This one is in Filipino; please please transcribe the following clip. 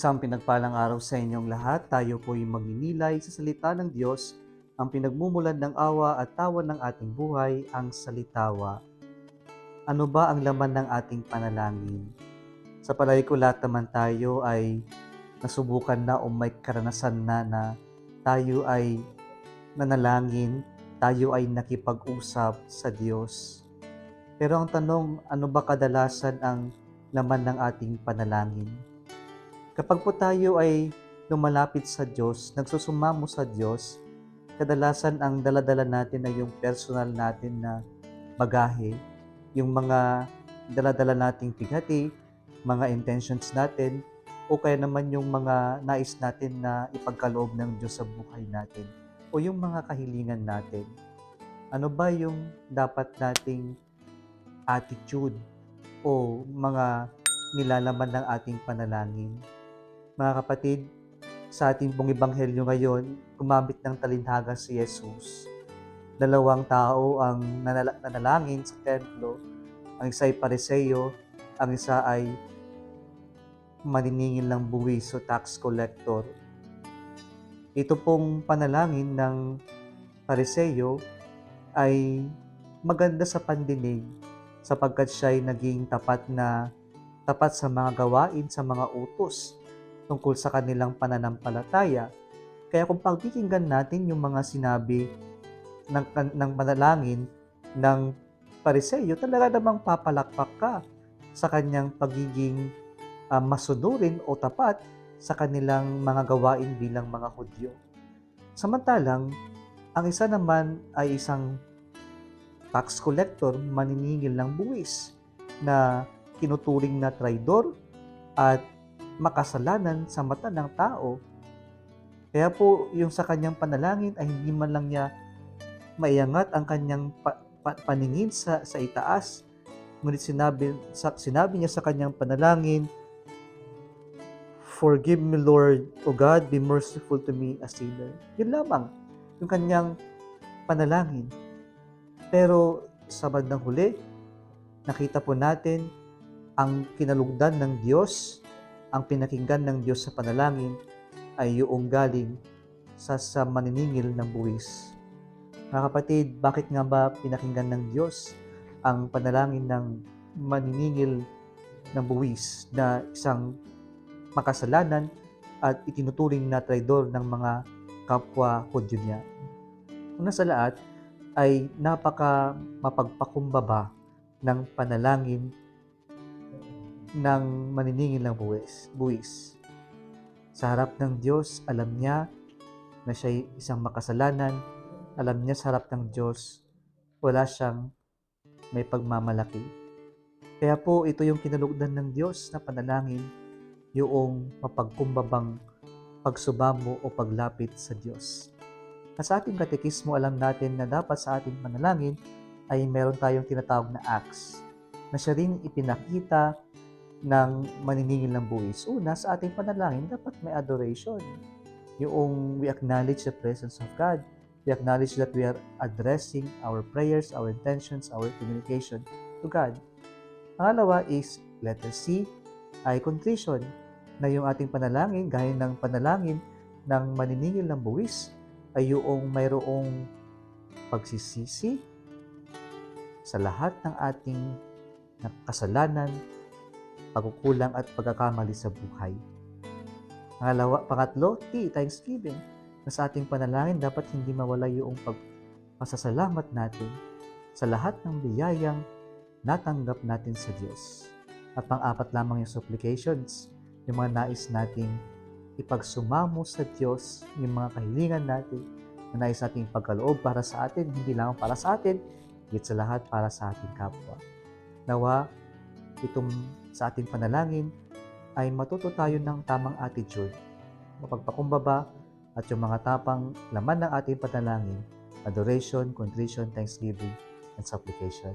Isang pinagpalang araw sa inyong lahat. Tayo po'y magninilay sa salita ng Diyos, ang pinagmumulan ng awa at tawa ng ating buhay, ang salitawa. Ano ba ang laman ng ating panalangin? Sa palagay ko lahat naman tayo ay nasubukan na o may karanasan na tayo ay nanalangin, tayo ay nakipag-usap sa Diyos. Pero ang tanong, ano ba kadalasan ang laman ng ating panalangin? Kapag po tayo ay lumalapit sa Diyos, nagsusumamo sa Diyos, kadalasan ang daladala natin ay yung personal natin na bagahe, yung mga daladala nating pighati, mga intentions natin, o kaya naman yung mga nais natin na ipagkaloob ng Diyos sa buhay natin, o yung mga kahilingan natin. Ano ba yung dapat nating attitude o mga nilalaman ng ating panalangin? Mga kapatid, sa ating pong ebanghelyo ngayon, gumamit ng talinhaga si Jesus. Dalawang tao ang nanalangin sa templo. Ang isa ay Pariseo, ang isa ay maniningil ng buwis o tax collector. Ito pong panalangin ng Pariseo ay maganda sa pandinig sapagkat siya ay naging tapat sa mga gawain, sa mga utos tungkol sa kanilang pananampalataya. Kaya kung pakikinggan natin yung mga sinabi ng panalangin ng Pariseo, talaga namang papalakpak ka sa kanyang pagiging masunurin o tapat sa kanilang mga gawain bilang mga Hudyo. Samantalang, ang isa naman ay isang tax collector, maniningil ng buwis, na kinuturing na traidor at makasalanan sa mata ng tao. Kaya po yung sa kanyang panalangin ay hindi man lang niya maiangat ang kanyang paningin sa itaas, ngunit sinabi niya sa kanyang panalangin, "Forgive me, Lord, O God, be merciful to me, a sinner." Yun lamang yung kanyang panalangin. Pero sa bandang huli, nakita po natin ang kinalugdan ng Diyos, ang pinakinggan ng Diyos sa panalangin ay yung galing sa maniningil ng buwis. Mga kapatid, bakit nga ba pinakinggan ng Diyos ang panalangin ng maniningil ng buwis na isang makasalanan at itinuturing na traidor ng mga kapwa Hudyo niya? Una sa lahat ay napaka mapagpakumbaba ng panalangin ng maniningil ng buwis. Sa harap ng Diyos, alam niya na siya isang makasalanan. Alam niya sa harap ng Diyos, wala siyang may pagmamalaki. Kaya po ito yung kinalugdan ng Diyos na panalangin, yung mapagkumbabang pagsubamo o paglapit sa Diyos. At sa ating katekismo, alam natin na dapat sa ating panalangin ay meron tayong tinatawag na acts, na siya rin ipinakita ng maniningil ng buwis. Una, sa ating panalangin, dapat may adoration. Yung we acknowledge the presence of God. We acknowledge that we are addressing our prayers, our intentions, our communication to God. Pangalawa is, letter C, ay contrition, na yung ating panalangin, gaya ng panalangin ng maniningil ng buwis, ay yung mayroong pagsisisi sa lahat ng ating kasalanan, pagkukulang at pagkakamali sa buhay. Pangatlo, T, thanksgiving, na sa ating panalangin dapat hindi mawala yung pagpasasalamat natin sa lahat ng biyayang natanggap natin sa Diyos. At pang-apat lamang yung supplications, yung mga nais nating ipagsumamo sa Diyos, yung mga kahilingan natin na nais nating ipagkaloob para sa atin, hindi lang para sa atin, higit sa lahat para sa ating kapwa. Nawa, itong sa ating panalangin ay matuto tayo ng tamang attitude, mapagpakumbaba, at yung mga tapang laman ng ating panalangin, adoration, contrition, thanksgiving, and supplication.